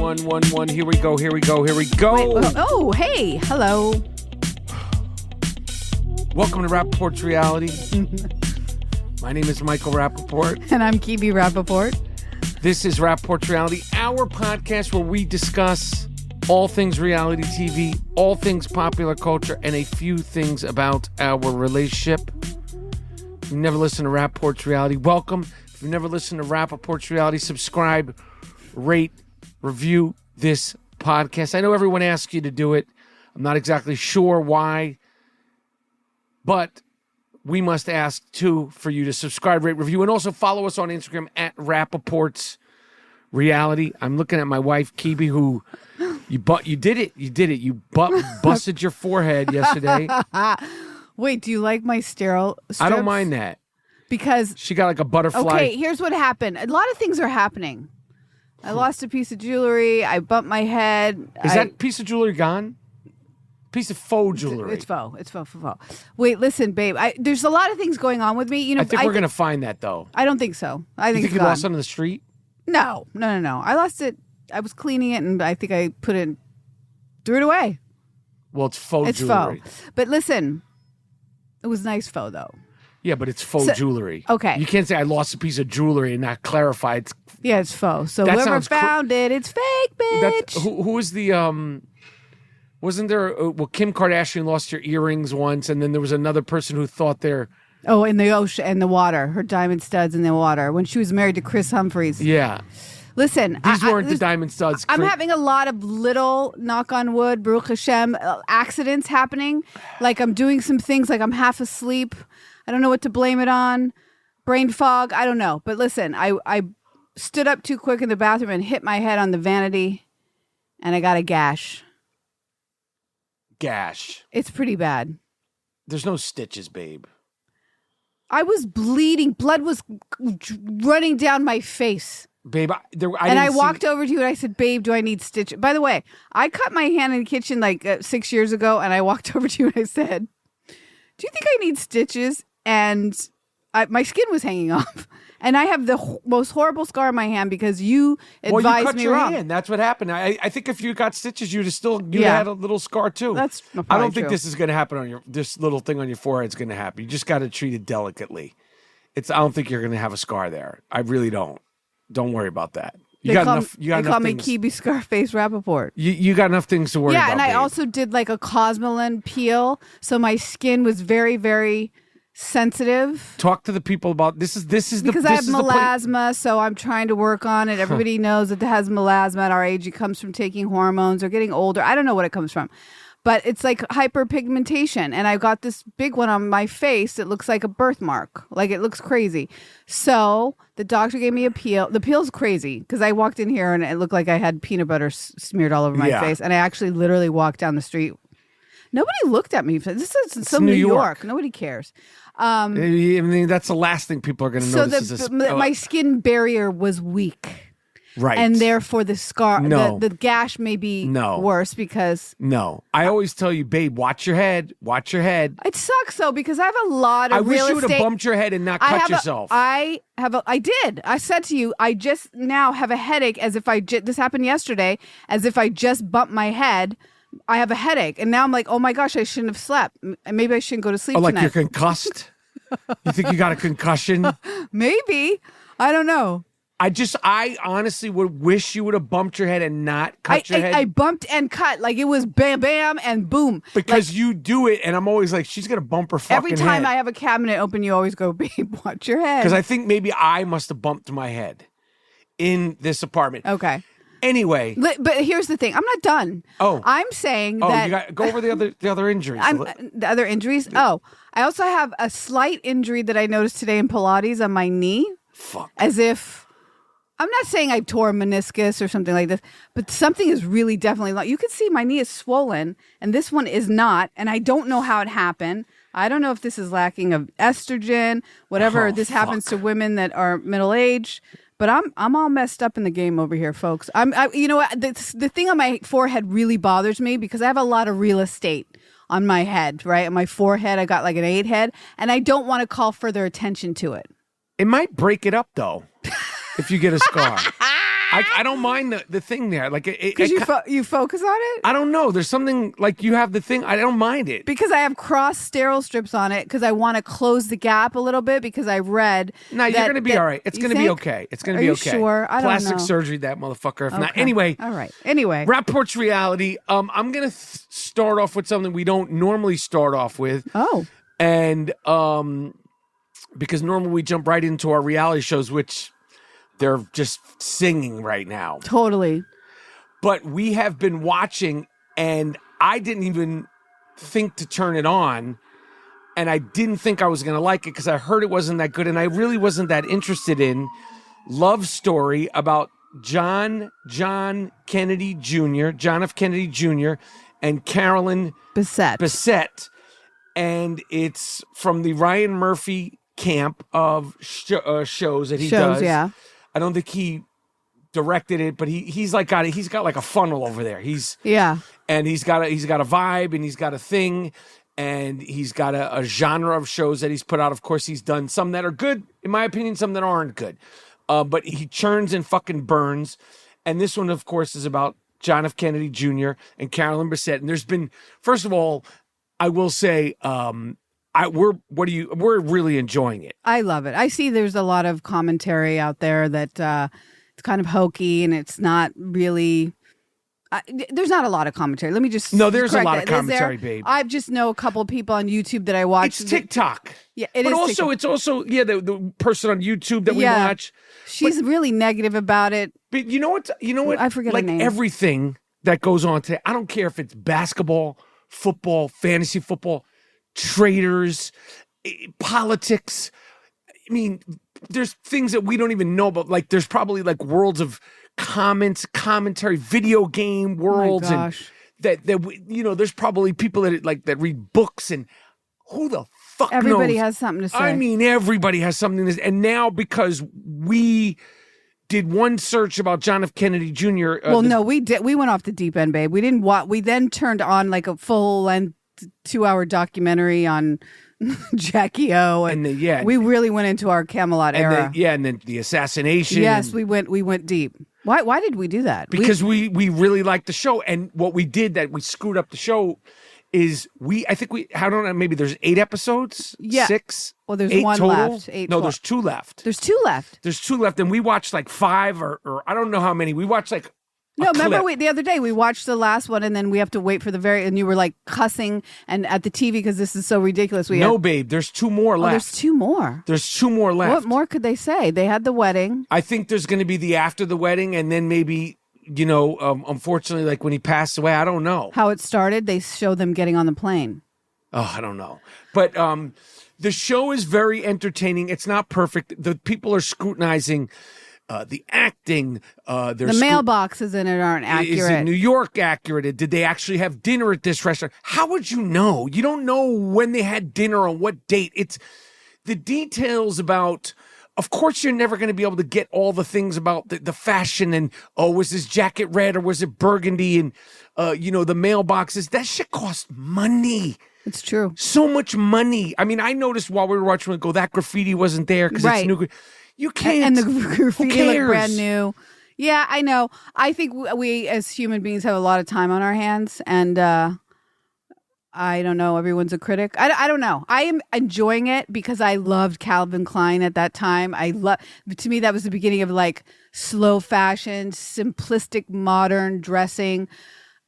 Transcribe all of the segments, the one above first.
1. Here we go. Wait, hey, hello. Welcome to Rapaport'S Reality. My name is Michael Rapaport. And I'm Kebe Rapaport. This is Rapaport'S Reality, our podcast where we discuss all things reality TV, all things popular culture, and a few things about our relationship. If you've never listened to Rapaport'S Reality, welcome. If you've never listened to Rapaport'S Reality, subscribe, rate, review this podcast. I know everyone asks you to do it. I'm not exactly sure why, but we must ask, too, for you to subscribe, rate, review, and also follow us on Instagram at Rapaport'S Reality. I'm looking at my wife, Kebe, who you did it. You busted your forehead yesterday. Wait, do you like my sterile strips? I don't mind that. Because she got like a butterfly. Okay, here's what happened. A lot of things are happening. I lost a piece of jewelry. I bumped my head. Is that piece of jewelry gone? Piece of faux jewelry. It's faux. Wait, listen, babe. There's a lot of things going on with me. You know, I think we're going to find that, though. I don't think so. I think you it's lost it on the street? No. I lost it. I was cleaning it, and I think I threw it away. Well, it's faux jewelry. It's faux. But listen, it was nice faux, though. Yeah, but it's faux jewelry. Okay. You can't say I lost a piece of jewelry and not clarify. It's faux. So whoever found it, it's fake, bitch. Who was the... Wasn't there... Kim Kardashian lost her earrings once, and then there was another person who thought they're... Oh, in the ocean, in the water. Her diamond studs in the water. When she was married to Chris Humphries. Yeah. Listen. These weren't the diamond studs. I'm having a lot of little, knock on wood, Baruch Hashem, accidents happening. Like I'm doing some things, like I'm half asleep. I don't know what to blame it on. Brain fog. I don't know. But listen, I stood up too quick in the bathroom and hit my head on the vanity, and I got a gash. Gash. It's pretty bad. There's no stitches, babe. I was bleeding. Blood was running down my face. Babe, I walked over to you and I said, babe, do I need stitches? By the way, I cut my hand in the kitchen like 6 years ago, and I walked over to you and I said, do you think I need stitches? And my skin was hanging off. And I have the most horrible scar on my hand because you advised me wrong. Well, you cut your hand. That's what happened. I think if you got stitches, you'd had a little scar too. That's I don't think this is going to happen on this little thing on your forehead is going to happen. You just got to treat it delicately. I don't think you're going to have a scar there. I really don't. Don't worry about that. You got enough. They call me Kebe Scarface Rapaport. You got enough things to worry about. Yeah, and I babe. also did like a Cosmoline peel, so my skin was very, very sensitive. Talk to the people about this. Because I have melasma, so I'm trying to work on it. Everybody knows that has melasma at our age. It comes from taking hormones or getting older. I don't know what it comes from. But it's like hyperpigmentation. And I've got this big one on my face that looks like a birthmark. Like it looks crazy. So the doctor gave me a peel. The peel's crazy because I walked in here and it looked like I had peanut butter smeared all over my face. And I actually literally walked down the street. Nobody looked at me. This is New York. Nobody cares. I mean, that's the last thing people are going to notice. So my skin barrier was weak. Right. And therefore the scar, the gash may be worse because... No. I always tell you, babe, watch your head. Watch your head. It sucks, though, because I have a lot of real estate. I wish you would have bumped your head and not cut yourself. I did. I said to you, I just now have a headache as if this happened yesterday, as if I just bumped my head. I have a headache. And now I'm like, oh my gosh, I shouldn't have slept. Maybe I shouldn't go to sleep tonight. Like you're concussed? You think you got a concussion? Maybe. I don't know. I honestly would wish you would have bumped your head and not cut your head. I bumped and cut. Like it was bam, bam, and boom. Because you do it, and I'm always like, she's going to bump her fucking head. Every time I have a cabinet open, you always go, babe, watch your head. Because I think maybe I must have bumped my head in this apartment. Okay. Anyway. But here's the thing. I'm not done. Oh. I'm saying that... you got go over the other injuries. The other injuries? Oh. I also have a slight injury that I noticed today in Pilates on my knee. Fuck. As if... I'm not saying I tore a meniscus or something like this, but something is really definitely... You can see my knee is swollen, and this one is not, and I don't know how it happened. I don't know if this is lacking of estrogen, whatever. This happens to women that are middle-aged. But I'm all messed up in the game over here, folks. You know what? The thing on my forehead really bothers me because I have a lot of real estate on my head, right? On my forehead, I got like an 8 head, and I don't want to call further attention to it. It might break it up, though, if you get a scar. I don't mind the thing there. Like Because you focus on it? I don't know. There's something like you have the thing. I don't mind it. Because I have cross sterile strips on it because I want to close the gap a little bit because I read. No, you're going to be all right. It's going to be okay. It's going to be okay. Sure? I don't know. Plastic surgery, that motherfucker. If not. Anyway. All right. Anyway. Rapaport'S reality. I'm going to start off with something we don't normally start off with. Oh. And because normally we jump right into our reality shows, which they're just singing right now. Totally. But we have been watching, and I didn't even think to turn it on, and I didn't think I was going to like it because I heard it wasn't that good, and I really wasn't that interested in Love Story about John F. Kennedy Jr., and Carolyn Bessette. And it's from the Ryan Murphy camp of shows that he does. Yeah. I don't think he directed it, but he's got like a funnel over there. And he's got a vibe, and he's got a thing, and he's got a genre of shows that he's put out. Of course, he's done some that are good, in my opinion, some that aren't good. But he churns and fucking burns. And this one, of course, is about John F. Kennedy Jr. and Carolyn Bessette. And there's been, first of all, I will say, we're really enjoying it. I love it. I see there's a lot of commentary out there that it's kind of hokey and it's not really. There's not a lot of commentary. Let me just there's a lot that. of commentary, babe. I just know a couple of people on YouTube that I watch. It's TikTok. Yeah, it but is. Also, TikTok. it's also the person on YouTube that we watch. She's really negative about it. But you know what? I forget her name. Everything that goes on today. I don't care if it's basketball, football, fantasy football, traitors, politics. I mean, there's things that we don't even know about. Like, there's probably like worlds of commentary, video game worlds, and that there's probably people that read books, and who the fuck everybody knows? has something to say. I mean, everybody has something to say. And now because we did one search about John F. Kennedy Jr. We did. We went off the deep end, babe. We didn't watch. We then turned on like a full-length 2-hour documentary on Jackie O, and we really went into our Camelot era. And then the assassination. Yes, we went deep. Why did we do that? Because we really liked the show, and what we did that we screwed up the show is I don't know, maybe there's 8 episodes? Yeah. 6? Well, there's 8 one total? left. 8, no, 12. there's 2 left. There's 2 left. There's 2 left, and we watched like 5 or I don't know how many. We watched like remember the other day we watched the last one, and then we have to wait for and you were like cussing and at the TV because this is so ridiculous. Babe, there's 2 more left. There's 2 more. There's 2 more left. What more could they say? They had the wedding. I think there's going to be the after the wedding, and then maybe, unfortunately, like when he passed away, I don't know. How it started, they show them getting on the plane. Oh, I don't know. But the show is very entertaining. It's not perfect. The people are scrutinizing the acting. The mailboxes in it aren't accurate. Is it New York accurate? Did they actually have dinner at this restaurant? How would you know? You don't know when they had dinner on what date. It's the details about. Of course, you're never going to be able to get all the things about the fashion and, was his jacket red or was it burgundy? And, the mailboxes. That shit costs money. It's true. So much money. I mean, I noticed while we were watching it, that graffiti wasn't there because it's new. You can't. And the graffiti looked brand new. Yeah, I know. I think we as human beings have a lot of time on our hands, and I don't know. Everyone's a critic. I don't know. I am enjoying it because I loved Calvin Klein at that time. To me, that was the beginning of like slow fashion, simplistic, modern dressing.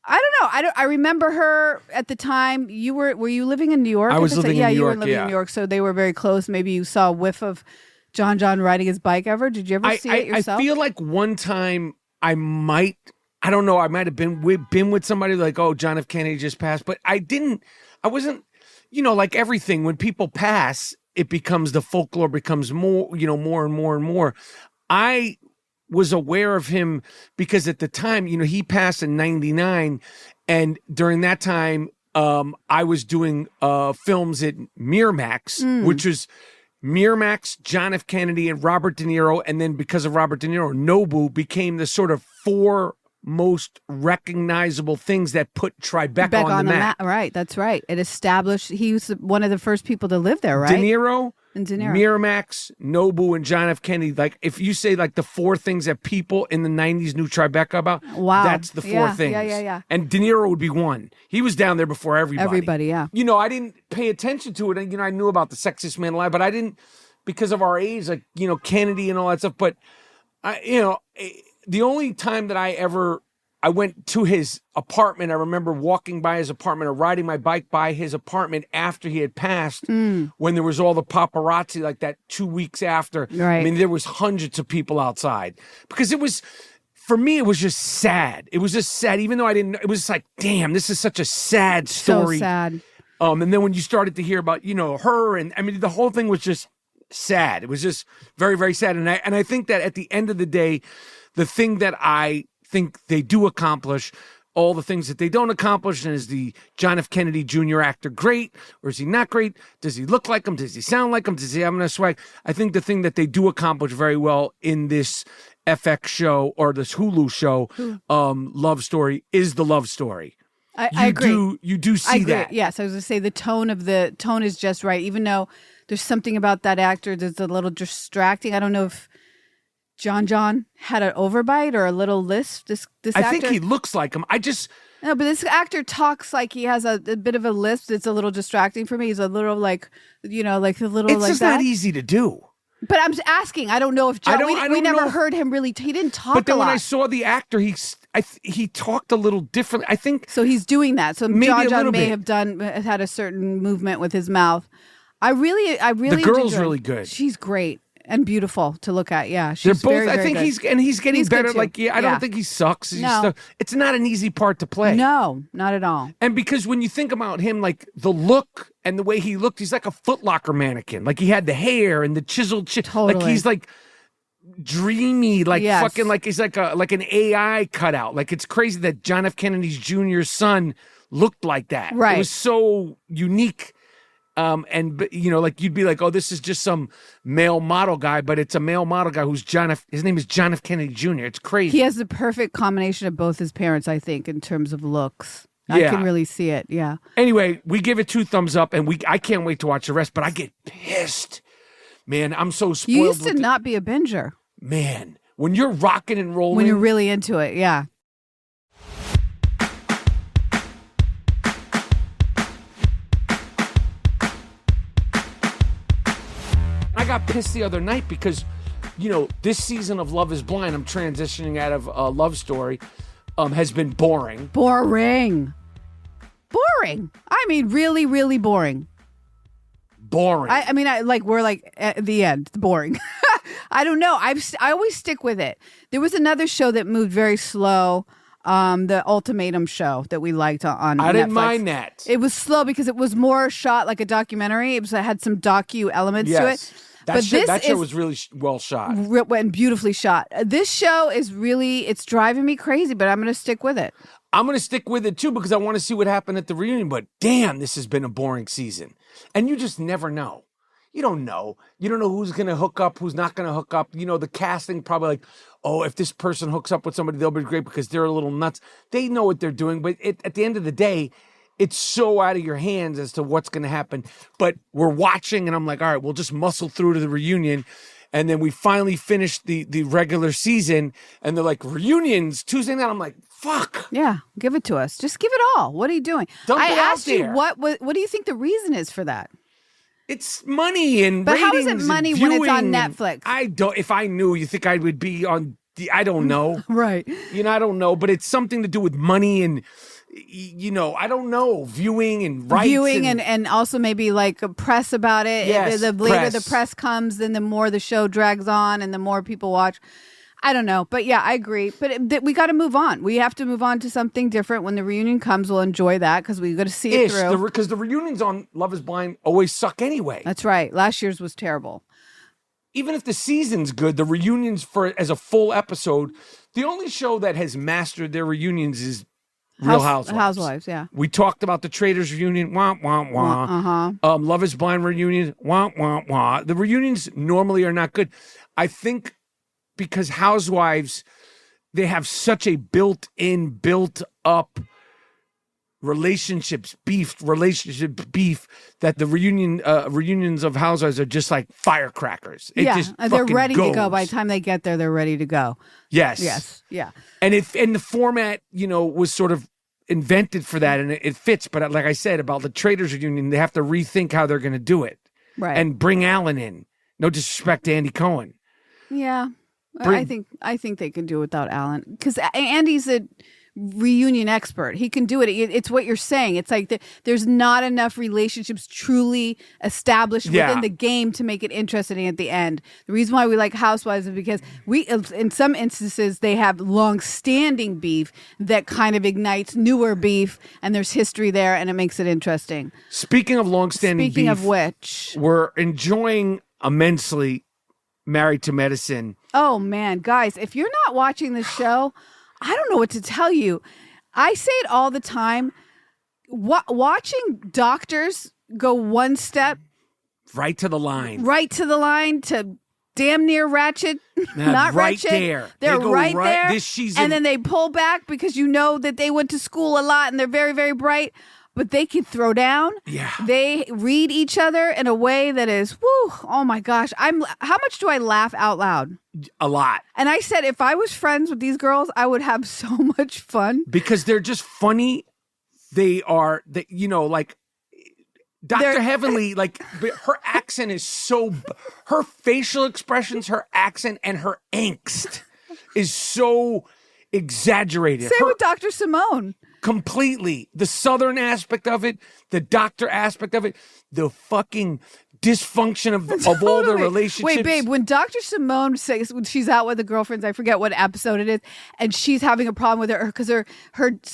I don't know. I remember her at the time. Were you living in New York? I was living in New York. You were living in New York, so they were very close. Maybe you saw a whiff of John riding his bike ever. Did you ever see it yourself? I feel like one time I might have been with somebody like, oh, John F. Kennedy just passed, but I wasn't, like everything, when people pass, the folklore becomes more, more and more and more. I was aware of him because at the time, he passed in 99. And during that time, I was doing films at Miramax, which was Miramax, John F. Kennedy, and Robert De Niro. And then because of Robert De Niro, Nobu became the sort of 4 most recognizable things that put Tribeca Back on the map. Right, that's right. It established he was one of the first people to live there, right? De Niro, and De Niro. Miramax, Nobu, and John F. Kennedy. Like, if you say like the 4 things that people in the 90s knew Tribeca about, wow, that's the 4 things. Yeah. And De Niro would be one. He was down there before everybody. Everybody, yeah. You know, I didn't pay attention to it. And, you know, I knew about the Sexiest Man Alive, but I didn't, because of our age, like, you know, Kennedy and all that stuff. But, you know, the only time that I went to his apartment. I remember walking by his apartment or riding my bike by his apartment after he had passed when there was all the paparazzi like that 2 weeks after. Right. I mean, there was hundreds of people outside because it was, for me, it was just sad. It was just sad, even though I didn't, it was just like, damn, this is such a sad story. So sad. And then when you started to hear about, you know, her and I mean, the whole thing was just sad. It was just very, very sad. And I think that at the end of the day, the thing that I think they do accomplish, all the things that they don't accomplish, and is the John F. Kennedy Jr. actor great, or is he not great? Does he look like him? Does he sound like him? Does he have enough swag? I think the thing that they do accomplish very well in this FX show or this Hulu show, Love Story, is the love story. I agree. You do see that. Yes, I was going to say the tone is just right, even though there's something about that actor that's a little distracting. I don't know if John had an overbite or a little lisp. This actor, I think he looks like him. No, but this actor talks like he has a bit of a lisp. It's a little distracting for me. He's a little like, you know, like a little it's like just that. not easy to do. But I'm asking. I don't know if John. We never heard him really. He didn't talk. But then a lot. when I saw the actor, he talked a little differently. I think so. He's doing that. So maybe John may have had a certain movement with his mouth. I really. The girl's really good. She's great and beautiful to look at. Yeah, she's they're both. Very, very I think good. he's getting better. Like, I don't think he sucks. No. It's not an easy part to play. No, not at all. And because when you think about him, like the look and the way he looked, he's like a Foot Locker mannequin. Like he had the hair and the chiseled chin. Totally. Like he's like dreamy, like fucking, like he's like an AI cutout. Like it's crazy that John F. Kennedy's Jr.'s son looked like that. Right. It was so unique. And you know, like you'd be like, oh, this is just some male model guy, but it's a male model guy who's his name is John F. Kennedy Jr. It's crazy. He has the perfect combination of both his parents, I think, in terms of looks. I can really see it. Yeah. Anyway, we give it 2 thumbs up, and I can't wait to watch the rest. But I get pissed, man. I'm so spoiled. You used to not be a binger, man. When you're rocking and rolling, when you're really into it, yeah. I got pissed the other night because, you know, this season of Love is Blind, I'm transitioning out of Love Story, has been boring. Boring. I mean, really, really boring. Boring. I mean, we're like at the end. Boring. I don't know. I always stick with it. There was another show that moved very slow. The Ultimatum show that we liked on Netflix. I didn't mind that. It was slow because it was more shot like a documentary. It had some docu elements to it. That show was really well shot. And beautifully shot. This show is really, it's driving me crazy, but I'm going to stick with it. I'm going to stick with it too because I want to see what happened at the reunion. But damn, this has been a boring season. And you just never know. You don't know. You don't know who's going to hook up, who's not going to hook up. You know, the casting probably like, oh, if this person hooks up with somebody, they'll be great because they're a little nuts. They know what they're doing. But at the end of the day, it's so out of your hands as to what's going to happen. But we're watching, and I'm like, all right, we'll just muscle through to the reunion. And then we finally finished the regular season, and they're like, reunions Tuesday night. I'm like, fuck. Yeah, give it to us. Just give it all. What are you doing? Dump it out asked you, what do you think the reason is for that? It's money and but ratings. But how is it money when it's on Netflix? I don't. If I knew, you think I would be on? I don't know. Right. You know, I don't know. But it's something to do with money and, you know, I don't know, viewing and rights. Viewing and also maybe like a press about it. Yes, the later the press comes, then the more the show drags on and the more people watch. I don't know. But yeah, I agree. But we got to move on. We have to move on to something different. When the reunion comes, we'll enjoy that because we got to see it through. Because the reunions on Love is Blind always suck anyway. That's right. Last year's was terrible. Even if the season's good, the reunions as a full episode, the only show that has mastered their reunions is Real Housewives. Yeah. We talked about the Traitors reunion. Womp, womp, womp. Love is Blind reunion. Womp, womp, womp. The reunions normally are not good. I think because Housewives they have such a built-up relationship beef that the reunions of Housewives are just like firecrackers. It just they're ready goes. to go. By the time they get there, they're ready to go. Yes. Yeah. And the format, was sort of invented for that, and it fits. But like I said about the Traitors reunion, they have to rethink how they're going to do it, right? And bring Alan in. No disrespect to Andy Cohen. Yeah, I think they can do it without Alan, because Andy's a reunion expert. He can do it. It's what you're saying. It's like there's not enough relationships truly established within the game to make it interesting at the end. The reason why we like Housewives is because in some instances, they have long-standing beef that kind of ignites newer beef, and there's history there, and it makes it interesting. Speaking of long-standing beef, speaking of which, we're enjoying immensely Married to Medicine. Oh man, guys, if you're not watching this show, I don't know what to tell you. I say it all the time. Watching doctors go one step right to the line to damn near ratchet, not right ratchet. There. They're right there. This season, and then they pull back because you know that they went to school a lot and they're very, very bright. But they can throw down. Yeah. They read each other in a way that is, whoo, oh my gosh. How much do I laugh out loud? A lot. And I said, if I was friends with these girls, I would have so much fun. Because they're just funny. They are, like Dr. Heavenly, like her accent is her facial expressions, her accent, and her angst is so exaggerated. Same with Dr. Simone. Completely. The Southern aspect of it, the doctor aspect of it, the fucking dysfunction of all their relationships. Wait, babe, when Dr. Simone says, when she's out with the girlfriends, I forget what episode it is, and she's having a problem with her because her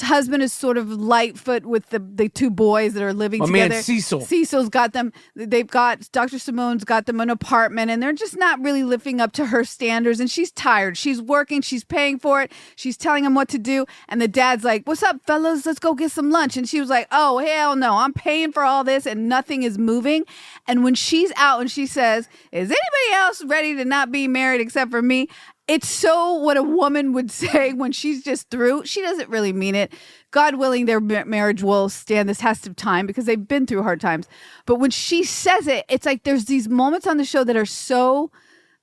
husband is sort of Lightfoot with the two boys that are living together. Man, Cecil. Cecil's got them, Dr. Simone's got them an apartment, and they're just not really living up to her standards, and she's tired. She's working, she's paying for it, she's telling him what to do, and the dad's like, what's up, fellas? Let's go get some lunch. And she was like, oh, hell no, I'm paying for all this, and nothing is moving. And when she's out and she says, is anybody else ready to not be married except for me? It's so what a woman would say when she's just through. She doesn't really mean it. God willing, their marriage will stand the test of time because they've been through hard times. But when she says it, it's like there's these moments on the show that are so,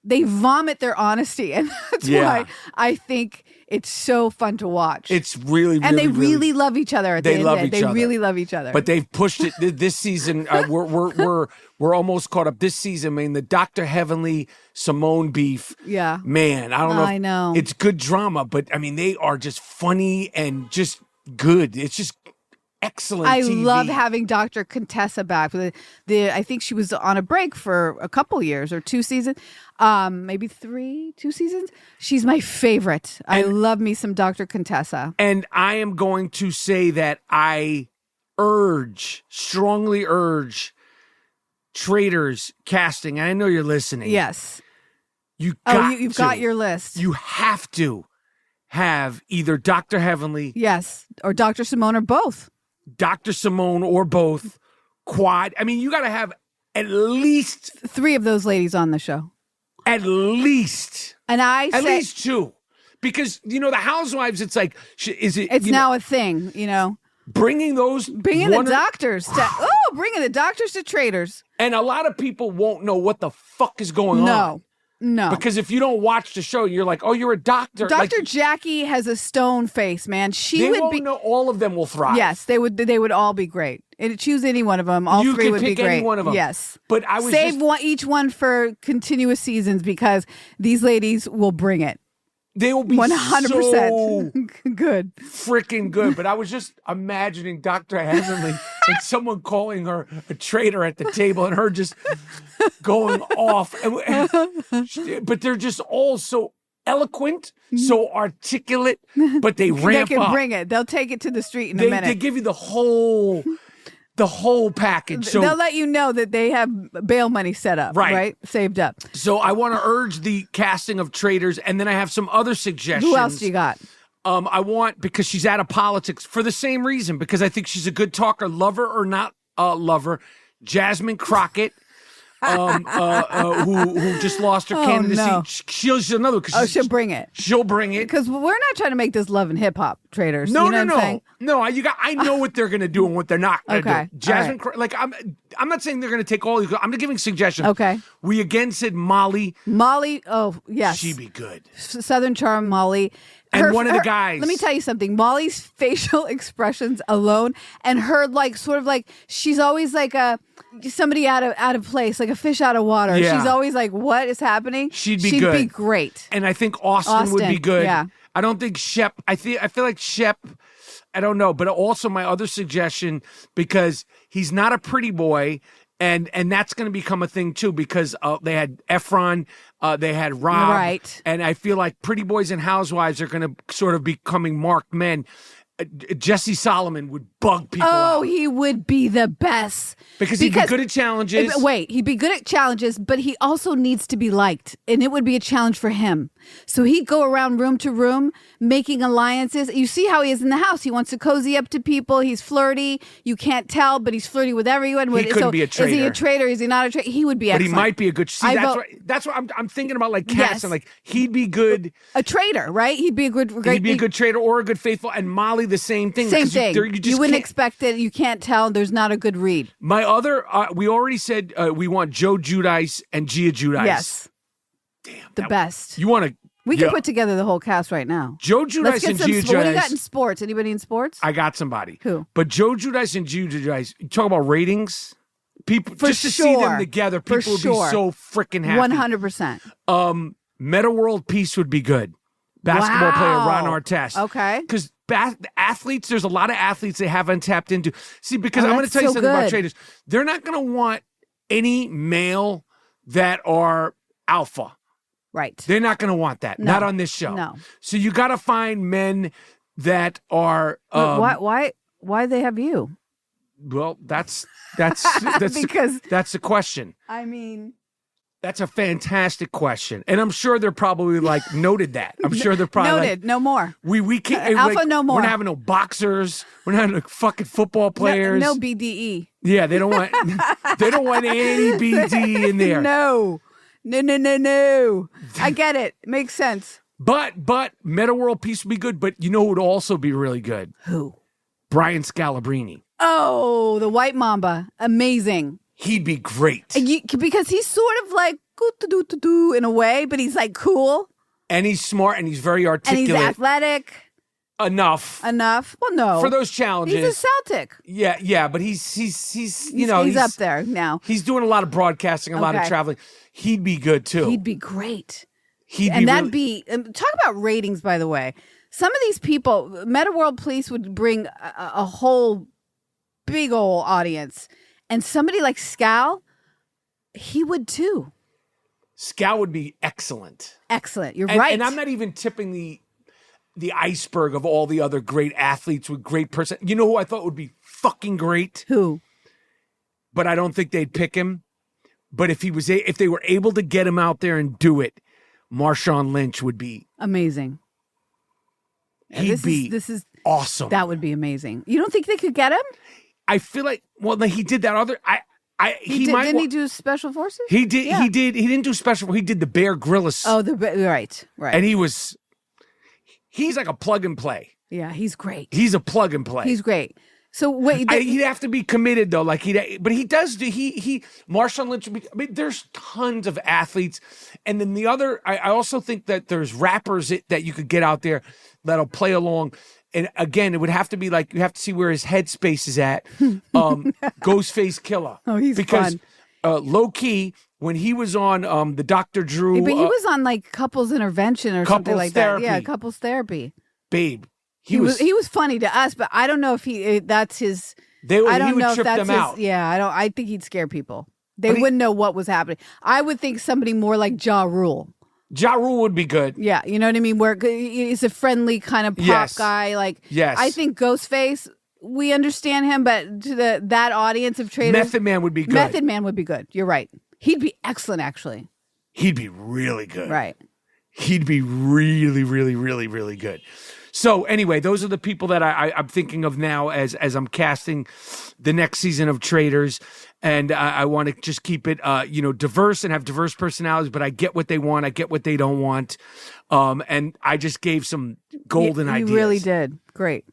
they vomit their honesty. And that's why I think it's so fun to watch. It's really, and they really love each other at the end of the day. They really love each other. But they've pushed it this season. We're almost caught up this season. I mean, the Dr. Heavenly Simone beef. Yeah. Man, I don't know. I know. It's good drama, but I mean, they are just funny and just good. It's just excellent I TV. love having Dr. Contessa back. I think she was on a break for a couple years or 2 seasons, maybe 2 seasons. She's my favorite. I love me some Dr. Contessa. And I am going to say that I strongly urge Traitors casting. And I know you're listening. Yes. You've got your list. You have to have either Dr. Heavenly. Yes. Or Dr. Simone or both. Dr. Simone or both, quad. I mean, you got to have at least 3 of those ladies on the show. At least. And at least 2. Because, the Housewives, it's like, it's now a thing, Bringing the doctors bringing the doctors to Traitors. And a lot of people won't know what the fuck is going on. No. Because if you don't watch the show, you're like, oh, you're a doctor. Dr. Jackie has a stone face, man. All of them will thrive. Yes, they would all be great. And choose any one of them. All 3 would be great. You can pick any one of them. Yes. But I was Save each one for continuous seasons because these ladies will bring it. They will be 100% so good. Freaking good. But I was just imagining Dr. Heavenly and someone calling her a traitor at the table and her just going off. But they're just all so eloquent, so articulate, but they ramp up. They can bring it. They'll take it to the street in a minute. They give you the whole package. So they'll let you know that they have bail money set up, right? Saved up. So I want to urge the casting of Traitors, and then I have some other suggestions. Who else do you got? I want, because she's out of politics for the same reason, because I think she's a good talker, lover or not lover, Jasmine Crockett. who just lost her candidacy. No. She'll know because she'll bring it. She'll bring it because we're not trying to make this love and hip hop Traitors. No, you know no, what I'm saying? no. I know what they're gonna do and what they're not gonna Okay. do. Jasmine, like I'm not saying they're gonna take all these. I'm just giving suggestions. Okay. We again said Molly. Molly. Oh yes. She'd be good. Southern Charm Molly. And one of the guys. Let me tell you something. Molly's facial expressions alone, and her like sort of like she's always like somebody out of place, like a fish out of water. Yeah. She's always like, "What is happening?" She'd be great. And I think Austin would be good. Yeah. I don't think Shep. I feel like Shep. I don't know, but also my other suggestion, because he's not a pretty boy. And that's going to become a thing, too, because they had Efron, they had Rob. Right. And I feel like pretty boys and housewives are going to sort of becoming marked men. Jesse Solomon would bug people out. Oh, he would be the best. Because he'd be good at challenges. Wait, he'd be good at challenges, but he also needs to be liked, and it would be a challenge for him. So he'd go around room to room making alliances. You see how he is in the house. He wants to cozy up to people. He's flirty. You can't tell, but he's flirty with everyone. He couldn't be a traitor. Is he a traitor? Is he not a traitor? He would be excellent. But he might be a good... See, that's what I'm thinking about, like casting. Yes. Like, he'd be good... A traitor, right? He'd be a good... He'd be a good traitor or a good faithful. And Molly, the same thing. Same thing. You wouldn't can't- expect it. You can't tell. There's not a good read. My other... we already said we want Joe Giudice and Gia Giudice. Yes. Damn. The best. You want to... We can put together the whole cast right now. Joe Giudice and Gia Giudice. What do you got in sports? Anybody in sports? I got somebody. Who? But Joe Giudice and Gia Giudice, you talk about ratings, people For just to see them together, people would be so freaking happy. 100%. Meta World Peace would be good. Basketball player Ron Wow. Artest. Okay. Because athletes, there's a lot of athletes they haven't tapped into. See, because I'm going to that's tell you so something about good. traders. They're not going to want any male that are alpha. Right. They're not going to want that. No. Not on this show. No. So you got to find men that are. Why they have you? Well, that's Because that's the question. I mean, That's a fantastic question, and I'm sure they're probably like noted that. I'm sure they're probably noted. Like, No more. we can't Alpha, like, no more. We're not having no boxers. We're not having no fucking football players. No BDE. Yeah, they don't want any BD in there. No. I get it. It makes sense. But Meta World Peace would be good. But you know who would also be really good? Who? Brian Scalabrine. Oh, the White Mamba. Amazing. He'd be great. Because he's sort of like do in a way, but he's like cool. And he's smart and he's very articulate. And he's athletic. Enough. Well, no. For those challenges. He's a Celtic. Yeah, but he's He's up there now. He's doing a lot of broadcasting, a lot of traveling. He'd be good too. He'd be great. That'd be talk about ratings, by the way. Some of these people, Meta World Police would bring a whole big old audience. And somebody like Scal, he would too. Scal would be excellent. Excellent. You're right. And I'm not even tipping the iceberg of all the other great athletes with great person. You know who I thought would be fucking great? Who? But I don't think they'd pick him. But if they were able to get him out there and do it, Marshawn Lynch would be amazing. This is awesome. That would be amazing. You don't think they could get him? I feel like he did that other. Didn't he do Special Forces? He did. Yeah. He did. He didn't do Special. He did the Bear Grylls. Oh, right. And he's like a plug and play. Yeah, he's great. He's a plug and play. He's great. So wait, he'd have to be committed though. But he does do. Marshawn Lynch. I mean, there's tons of athletes, and then the other. I also think that there's rappers that you could get out there that'll play along. And again, it would have to be like, you have to see where his headspace is at. Ghostface Killer. Oh, he's because, fun. Low key, when he was on the Dr. Drew. But he was on like couples intervention or something like therapy. that. Yeah, couples therapy. Babe. He was funny to us, but I don't know if that's his. I don't know if that's his. Out. Yeah, I think he'd scare people. They wouldn't know what was happening. I would think somebody more like Ja Rule. Ja Rule would be good. Yeah, you know what I mean? Where he's a friendly kind of pop guy. Yes. I think Ghostface, we understand him, but to that audience of traders. Method Man would be good. Method Man would be good. You're right. He'd be excellent, actually. He'd be really good. Right. He'd be really, really, really, really good. So anyway, those are the people that I'm thinking of now as I'm casting the next season of Traitors. And I want to just keep it, diverse and have diverse personalities, but I get what they want. I get what they don't want. And I just gave some golden ideas. You really did. Great.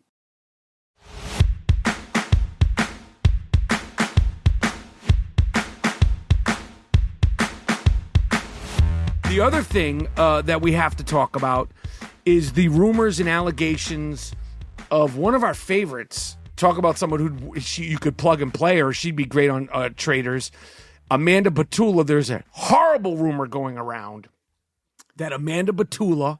The other thing that we have to talk about is the rumors and allegations of one of our favorites. Talk about someone who you could plug and play her. She'd be great on Traitors. Amanda Batula. There's a horrible rumor going around that Amanda Batula,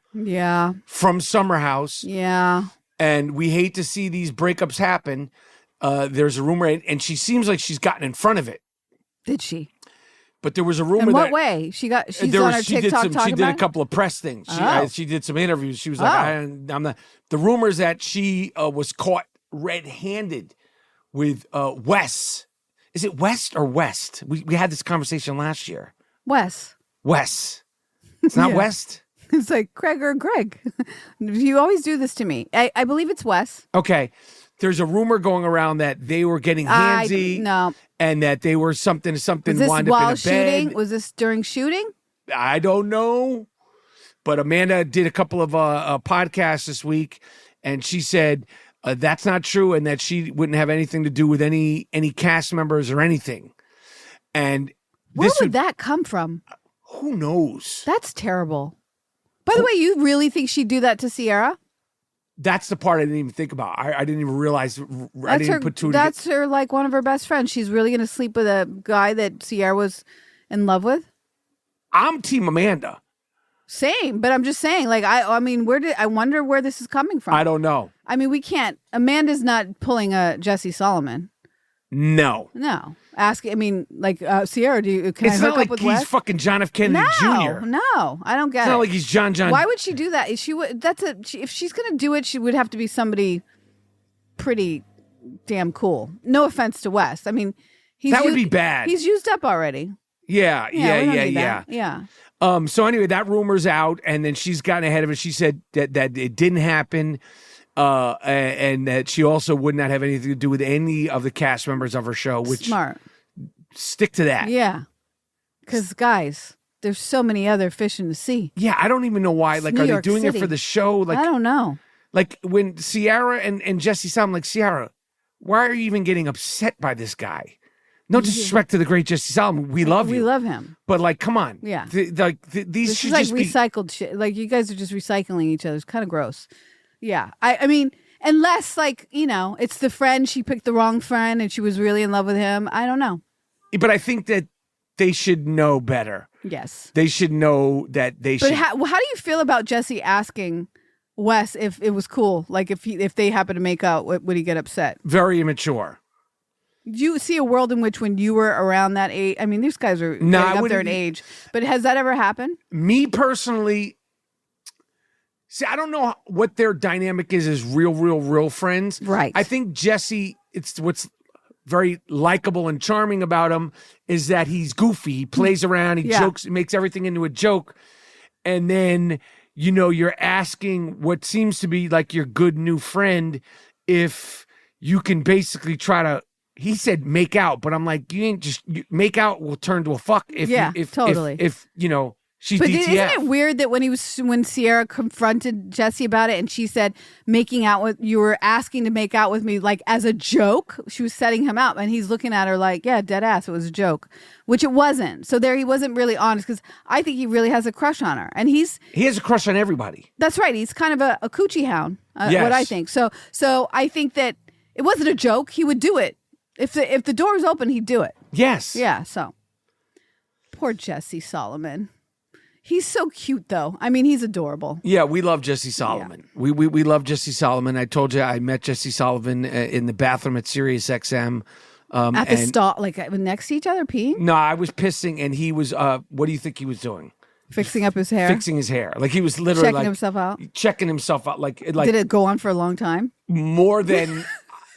from Summer House, and we hate to see these breakups happen. There's a rumor, and she seems like she's gotten in front of it. Did she? But there was a rumor. In what way? She's on her TikTok talking She did a couple of press things. She did some interviews. She was like, I'm not. The rumors that she was caught red-handed with Wes. Is it West or West? We had this conversation last year. Wes. It's not West? It's like Craig or Greg. You always do this to me. I believe it's Wes. Okay. There's a rumor going around that they were getting handsy. No. And that they were something Was this wound while up in a shooting? bed. Was this during shooting? I don't know. But Amanda did a couple of podcasts this week, and she said that's not true and that she wouldn't have anything to do with any cast members or anything. And where would that come from? Who knows? That's terrible. By the way, you really think she'd do that to Sierra? That's the part I didn't even think about. I didn't even realize. I didn't put two together. That's her, like, one of her best friends. She's really going to sleep with a guy that Sierra was in love with? I'm Team Amanda. Same, but I'm just saying, like, I wonder where this is coming from. I don't know. I mean, we can't. Amanda's not pulling a Jesse Solomon. No. Sierra, can I hook up with Wes? He's fucking John F. Kennedy Jr. No, I don't get it. It's not like he's John. Why would she do that? If she's going to do it, she would have to be somebody pretty damn cool. No offense to Wes. I mean, that would be bad. He's used up already. Yeah. Yeah. So anyway, that rumor's out, and then she's gotten ahead of it. She said that it didn't happen. And that she also would not have anything to do with any of the cast members of her show, which smart. Stick to that. Yeah. Because, guys, there's so many other fish in the sea. Yeah, I don't even know why. Like, are they doing it for the show? Like, I don't know. Like, when Sierra and Jesse sound like, Sierra, why are you even getting upset by this guy? No disrespect to the great Jesse Solomon. We love you. We love him. But, like, come on. Yeah. These this should is like just recycled shit. Like, you guys are just recycling each other. It's kind of gross. Yeah. I mean, unless, like, it's the friend. She picked the wrong friend and she was really in love with him. I don't know. But I think that they should know better. Yes. They should know that they should. But how do you feel about Jesse asking Wes if it was cool? Like, if they happen to make out, would he get upset? Very immature. Do you see a world in which when you were around that age, I mean, these guys are getting up there in age, but has that ever happened? Me personally, see, I don't know what their dynamic is as real friends. Right. I think Jesse, it's what's very likable and charming about him is that he's goofy. He plays around, he jokes, makes everything into a joke. And then, you're asking what seems to be like your good new friend if you can basically try to, he said make out, but I'm like, make out will turn to a fuck if totally. If she's but DTF. Isn't it weird that when Sierra confronted Jesse about it and she said you were asking to make out with me like as a joke, she was setting him up and he's looking at her like, yeah, dead ass, it was a joke, which it wasn't. So he wasn't really honest because I think he really has a crush on her and he has a crush on everybody. That's right. He's kind of a coochie hound, yes. What I think. So I think that it wasn't a joke. He would do it. If the door was open, he'd do it. Yes. Yeah, so. Poor Jesse Solomon. He's so cute, though. I mean, he's adorable. Yeah, we love Jesse Solomon. Yeah. We love Jesse Solomon. I told you I met Jesse Solomon in the bathroom at Sirius XM. At the stall, like next to each other, peeing? No, I was pissing, and he was, what do you think he was doing? Fixing up his hair? Fixing his hair. Like, he was literally checking himself out? Checking himself out. Like, did it go on for a long time? More than...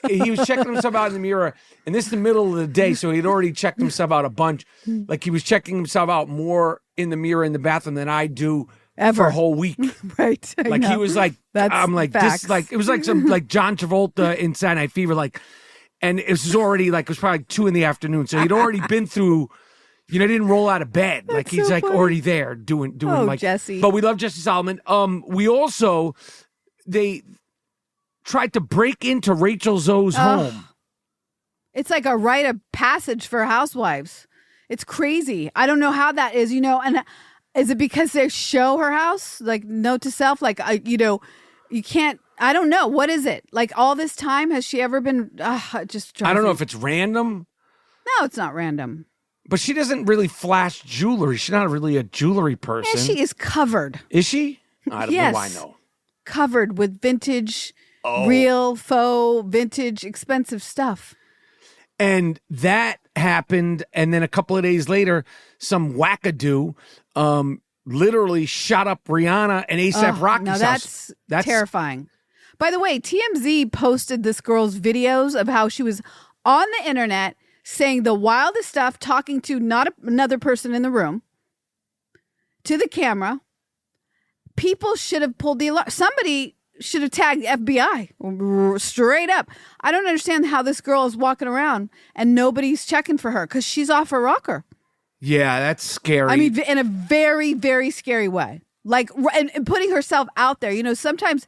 He was checking himself out in the mirror, and this is the middle of the day, so he'd already checked himself out a bunch. Like, he was checking himself out more in the mirror in the bathroom than I do for a whole week. Right. Like, he was like, I'm like, facts. this, like, it was like some, like, John Travolta in Saturday Night Fever, like, And it was already like, it was probably 2 PM. So he'd already been through, didn't roll out of bed. Like he's so like funny. already there doing like Jesse. But we love Jesse Solomon. We also, they tried to break into Rachel Zoe's home. It's like a rite of passage for housewives. It's crazy. I don't know how that is, and is it because they show her house? Like, note to self, like, you can't, I don't know. What is it? Like, all this time, has she ever been, just I don't know if it's random. No, it's not random. But she doesn't really flash jewelry. She's not really a jewelry person. And she is covered. Is she? I don't know. I know. Covered with vintage, real, faux, vintage, expensive stuff. And that happened, and then a couple of days later, some wackadoo literally shot up Rihanna and A$AP Rocky's house. That's terrifying. By the way, TMZ posted this girl's videos of how she was on the internet saying the wildest stuff, talking to not another person in the room, to the camera. People should have pulled the alarm. Somebody should have tagged FBI straight up. I don't understand how this girl is walking around and nobody's checking for her because she's off her rocker. Yeah, that's scary. I mean, in a very, very scary way. Like, and putting herself out there. Sometimes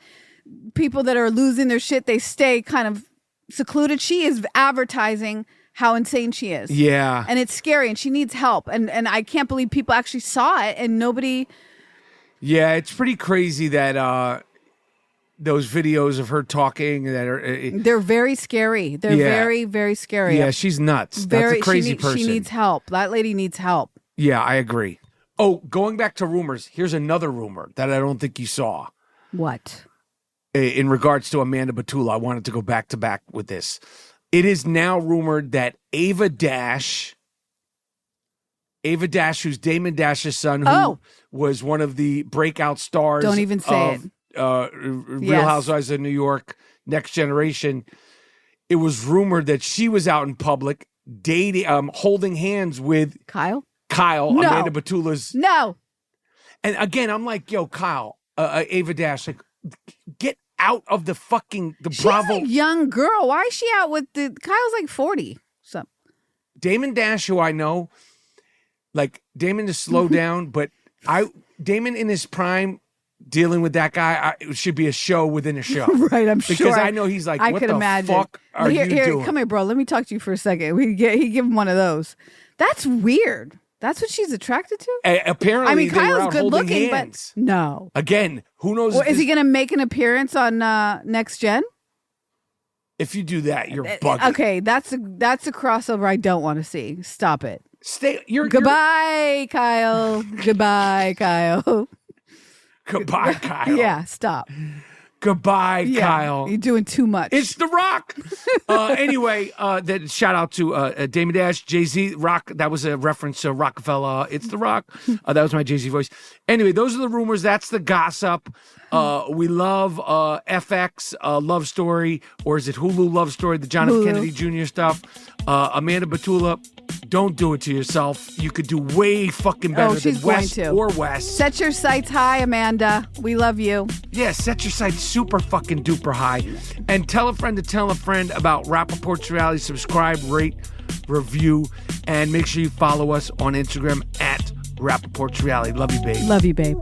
people that are losing their shit, they stay kind of secluded. She is advertising how insane she is. Yeah. And it's scary and she needs help. And I can't believe people actually saw it and nobody. Yeah, it's pretty crazy that those videos of her talking that are they're very scary. They're very, very scary. Yeah, she's nuts. That's a crazy person. She needs help. That lady needs help. Yeah, I agree. Oh, going back to rumors, here's another rumor that I don't think you saw. What? In regards to Amanda Batula, I wanted to go back to back with this. It is now rumored that Ava Dash, who's Damon Dash's son, who was one of the breakout stars. Don't even say it. Real Housewives of New York, Next Generation. It was rumored that she was out in public dating, holding hands with Kyle, no. Amanda Batula's. No. And again, I'm like, yo, Kyle, Ava Dash, like, get out of the fucking Bravo. She's a young girl. Why is she out with Kyle's like 40? So Damon Dash, who I know, like Damon to slow down, but Damon in his prime. Dealing with that guy, it should be a show within a show. Right, I'm sure. Because I know he's like, what the fuck are you doing? Come here, bro. Let me talk to you for a second. He give him one of those. That's weird. That's what she's attracted to? Apparently, I mean, they were Kyle's out good holding looking, hands. but no. Again, who knows? Well, is he going to make an appearance on Next Gen? If you do that, you're bugging. Okay, that's a crossover I don't want to see. Stop it. Goodbye, Kyle. Goodbye, Kyle. Goodbye, Kyle. Yeah, stop. Goodbye, Kyle. You're doing too much. It's The Rock. Anyway, shout out to Damon Dash, Jay-Z, Rock. That was a reference to Rockefeller. It's The Rock. That was my Jay-Z voice. Anyway, those are the rumors. That's the gossip. We love FX Love Story, or is it Hulu Love Story, the John F. Kennedy Jr. stuff. Amanda Batula, don't do it to yourself. You could do way fucking better than West or West. Set your sights high, Amanda. We love you. Yeah, set your sights super fucking duper high. And tell a friend to tell a friend about Rapaport's Reality. Subscribe, rate, review, and make sure you follow us on Instagram at Rapaport's Reality. Love you, babe. Love you, babe.